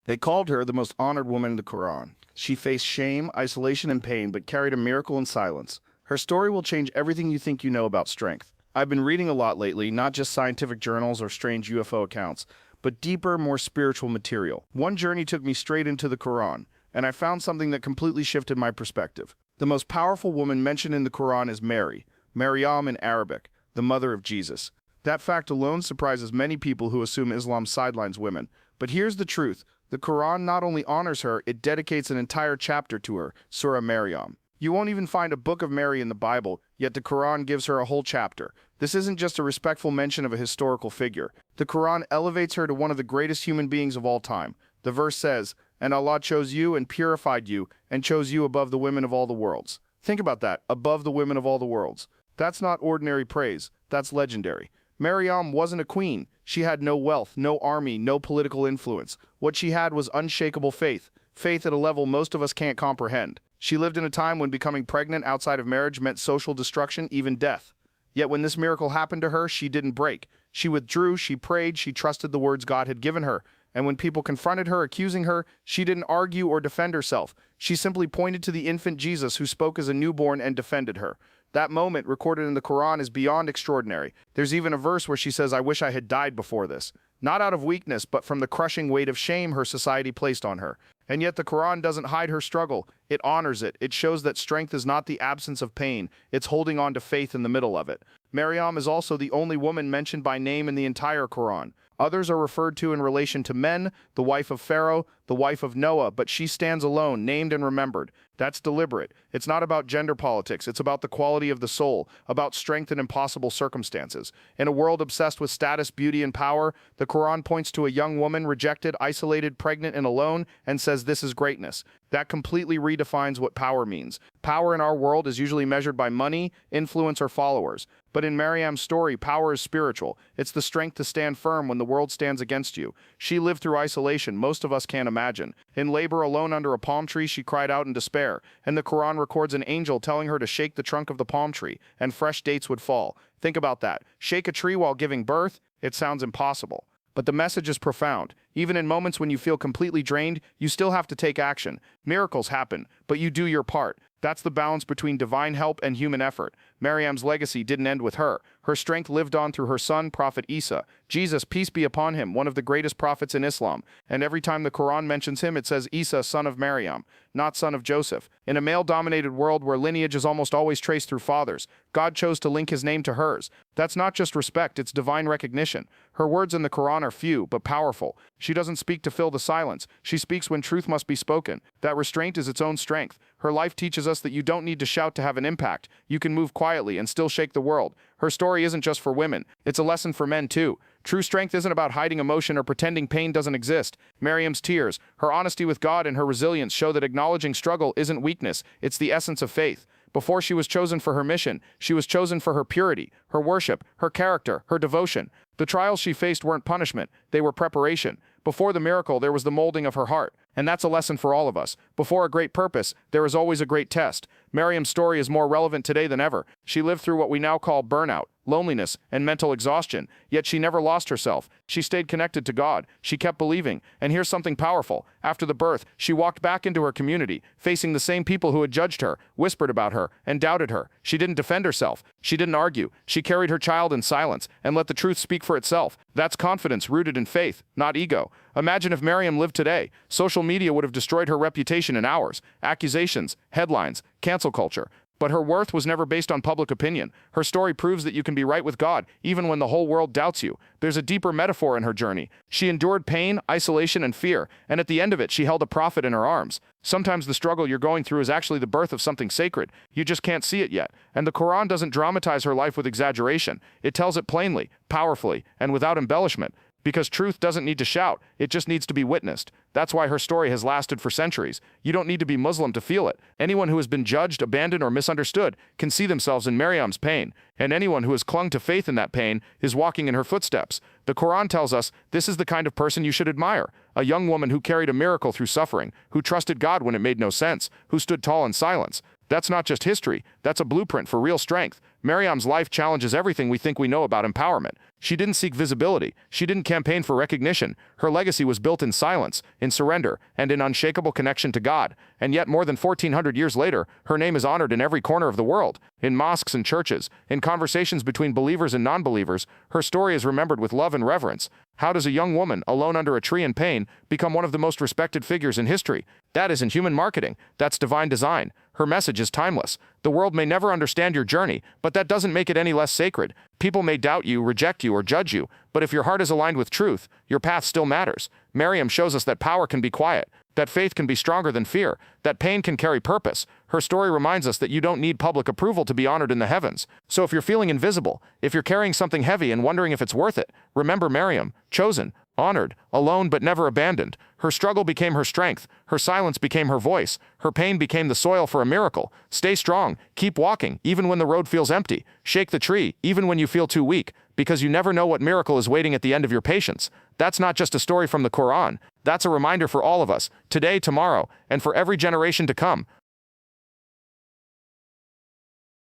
They called her the most honored woman in the Qur'an. She faced shame, isolation, and pain, but carried a miracle in silence. Her story will change everything you think you know about strength. I've been reading a lot lately, not just scientific journals or strange UFO accounts, but deeper, more spiritual material. One journey took me straight into the Qur'an, and I found something that completely shifted my perspective. The most powerful woman mentioned in the Qur'an is Mary, Maryam in Arabic, the mother of Jesus. That fact alone surprises many people who assume Islam sidelines women. But here's the truth. The Qur'an not only honors her, it dedicates an entire chapter to her, Surah Maryam. You won't even find a book of Mary in the Bible, yet the Qur'an gives her a whole chapter. This isn't just a respectful mention of a historical figure. The Qur'an elevates her to one of the greatest human beings of all time. The verse says, "And Allah chose you and purified you, and chose you above the women of all the worlds." Think about that, above the women of all the worlds. That's not ordinary praise, that's legendary. Maryam wasn't a queen. She had no wealth, no army, no political influence. What she had was unshakable faith, faith at a level most of us can't comprehend. She lived in a time when becoming pregnant outside of marriage meant social destruction, even death. Yet when this miracle happened to her, she didn't break. She withdrew, she prayed, she trusted the words God had given her. And when people confronted her, accusing her, she didn't argue or defend herself. She simply pointed to the infant Jesus who spoke as a newborn and defended her. That moment, recorded in the Quran, is beyond extraordinary. There's even a verse where she says, "I wish I had died before this." Not out of weakness, but from the crushing weight of shame her society placed on her. And yet the Quran doesn't hide her struggle. It honors it. It shows that strength is not the absence of pain. It's holding on to faith in the middle of it. Maryam is also the only woman mentioned by name in the entire Quran. Others are referred to in relation to men, the wife of Pharaoh, the wife of Noah, but she stands alone, named and remembered. That's deliberate. It's not about gender politics. It's about the quality of the soul, about strength in impossible circumstances. In a world obsessed with status, beauty, and power, the Quran points to a young woman rejected, isolated, pregnant, and alone, and says this is greatness. That completely redefines what power means. Power in our world is usually measured by money, influence, or followers. But in Maryam's story, power is spiritual. It's the strength to stand firm when the world stands against you. She lived through isolation most of us can't imagine. In labor alone under a palm tree, she cried out in despair, and the Quran records an angel telling her to shake the trunk of the palm tree, and fresh dates would fall. Think about that. Shake a tree while giving birth? It sounds impossible. But the message is profound. Even in moments when you feel completely drained, you still have to take action. Miracles happen, but you do your part. That's the balance between divine help and human effort. Maryam's legacy didn't end with her. Her strength lived on through her son, Prophet Isa. Jesus, peace be upon him, one of the greatest prophets in Islam. And every time the Quran mentions him, it says Isa, son of Maryam, not son of Joseph. In a male-dominated world where lineage is almost always traced through fathers, God chose to link his name to hers. That's not just respect, it's divine recognition. Her words in the Quran are few, but powerful. She doesn't speak to fill the silence. She speaks when truth must be spoken. That restraint is its own strength. Her life teaches us that you don't need to shout to have an impact. You can move quietly and still shake the world. Her story isn't just for women. It's a lesson for men too. True strength isn't about hiding emotion or pretending pain doesn't exist. Maryam's tears, her honesty with God, and her resilience show that acknowledging struggle isn't weakness. It's the essence of faith. Before she was chosen for her mission, she was chosen for her purity, her worship, her character, her devotion. The trials she faced weren't punishment. They were preparation. Before the miracle, there was the molding of her heart. And that's a lesson for all of us. Before a great purpose, there is always a great test. Maryam's story is more relevant today than ever. She lived through what we now call burnout, loneliness, and mental exhaustion. Yet she never lost herself. She stayed connected to God. She kept believing. And here's something powerful. After the birth, she walked back into her community, facing the same people who had judged her, whispered about her, and doubted her. She didn't defend herself. She didn't argue. She carried her child in silence and let the truth speak for itself. That's confidence rooted in faith, not ego. Imagine if Maryam lived today. Social media would have destroyed her reputation in hours. Accusations, headlines, cancel culture. But her worth was never based on public opinion. Her story proves that you can be right with God, even when the whole world doubts you. There's a deeper metaphor in her journey. She endured pain, isolation, and fear, and at the end of it, she held a prophet in her arms. Sometimes the struggle you're going through is actually the birth of something sacred. You just can't see it yet. And the Quran doesn't dramatize her life with exaggeration. It tells it plainly, powerfully, and without embellishment. Because truth doesn't need to shout, it just needs to be witnessed. That's why her story has lasted for centuries. You don't need to be Muslim to feel it. Anyone who has been judged, abandoned, or misunderstood can see themselves in Maryam's pain. And anyone who has clung to faith in that pain is walking in her footsteps. The Quran tells us this is the kind of person you should admire. A young woman who carried a miracle through suffering, who trusted God when it made no sense, who stood tall in silence. That's not just history, that's a blueprint for real strength. Maryam's life challenges everything we think we know about empowerment. She didn't seek visibility. She didn't campaign for recognition. Her legacy was built in silence, in surrender, and in unshakable connection to God. And yet, more than 1,400 years later, her name is honored in every corner of the world. In mosques and churches, in conversations between believers and non-believers, her story is remembered with love and reverence. How does a young woman, alone under a tree in pain, become one of the most respected figures in history? That isn't human marketing. That's divine design. Her message is timeless. The world may never understand your journey, but that doesn't make it any less sacred. People may doubt you, reject you, or judge you, but if your heart is aligned with truth, your path still matters. Maryam shows us that power can be quiet, that faith can be stronger than fear, that pain can carry purpose. Her story reminds us that you don't need public approval to be honored in the heavens. So if you're feeling invisible, if you're carrying something heavy and wondering if it's worth it, remember Maryam, chosen, honored, alone but never abandoned. Her struggle became her strength. Her silence became her voice. Her pain became the soil for a miracle. Stay strong. Keep walking, even when the road feels empty. Shake the tree, even when you feel too weak, because you never know what miracle is waiting at the end of your patience. That's not just a story from the Qur'an. That's a reminder for all of us, today, tomorrow, and for every generation to come.